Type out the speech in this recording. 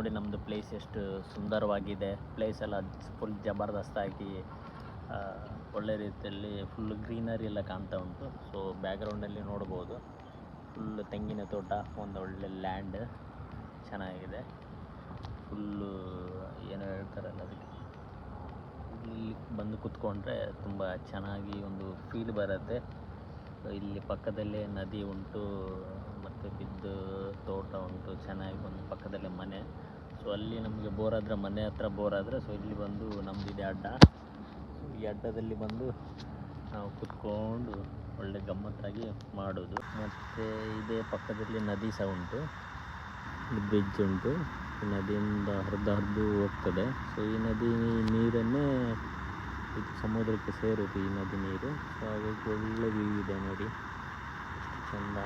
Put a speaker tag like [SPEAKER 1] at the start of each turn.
[SPEAKER 1] ನೋಡಿ ನಮ್ಮದು ಪ್ಲೇಸ್ ಎಷ್ಟು ಸುಂದರವಾಗಿದೆ. ಪ್ಲೇಸ್ ಎಲ್ಲ ಫುಲ್ ಜಬರ್ದಸ್ತಾಗಿ ಒಳ್ಳೆ ರೀತಿಯಲ್ಲಿ ಫುಲ್ ಗ್ರೀನರಿ ಎಲ್ಲ ಕಾಣ್ತಾ ಉಂಟು. ಸೊ ಬ್ಯಾಕ್ಗ್ರೌಂಡಲ್ಲಿ ನೋಡ್ಬೋದು ಫುಲ್ ತೆಂಗಿನ ತೋಟ, ಒಂದು ಒಳ್ಳೆ ಲ್ಯಾಂಡ್ ಚೆನ್ನಾಗಿದೆ. ಫುಲ್ಲು ಏನು ಹೇಳ್ತಾರಲ್ಲ ಅದಕ್ಕೆ, ಇಲ್ಲಿ ಬಂದು ಕೂತ್ಕೊಂಡ್ರೆ ತುಂಬ ಚೆನ್ನಾಗಿ ಒಂದು ಫೀಲ್ ಬರುತ್ತೆ. ಇಲ್ಲಿ ಪಕ್ಕದಲ್ಲೇ ನದಿ ಉಂಟು ಮತ್ತು ಬಿದ್ದು ತೋಟ ಉಂಟು, ಚೆನ್ನಾಗಿ ಒಂದು ಪಕ್ಕದಲ್ಲೇ ಮನೆ. ಸೊ ಅಲ್ಲಿ ನಮಗೆ ಬೋರ್ ಆದರೆ, ಮನೆ ಹತ್ರ ಬೋರ್ ಆದರೆ, ಸೊ ಇಲ್ಲಿ ಬಂದು ನಮ್ಮದಿದೆ ಅಡ್ಡ. ಈ ಅಡ್ಡದಲ್ಲಿ ಬಂದು ನಾವು ಕುತ್ಕೊಂಡು ಒಳ್ಳೆ ಗಮ್ಮತ್ತಾಗಿ ಮಾಡೋದು. ಮತ್ತು ಇದೇ ಪಕ್ಕದಲ್ಲಿ ನದಿ ಸಹ ಉಂಟು, ಬ್ರಿಡ್ಜ್ ಉಂಟು, ನದಿಯಿಂದ ಹರಿದು ಹೋಗ್ತದೆ. ಸೊ ಈ ನದಿ ನೀರನ್ನೇ ಇದು ಸಮುದ್ರಕ್ಕೆ ಸೇರುವುದು ಈ ನದಿ ನೀರು. ಸೊ ಹಾಗಾಗಿ ಒಳ್ಳೆ ವ್ಯೂ ಇದೆ ನೋಡಿ, ಎಷ್ಟು ಚೆಂದ.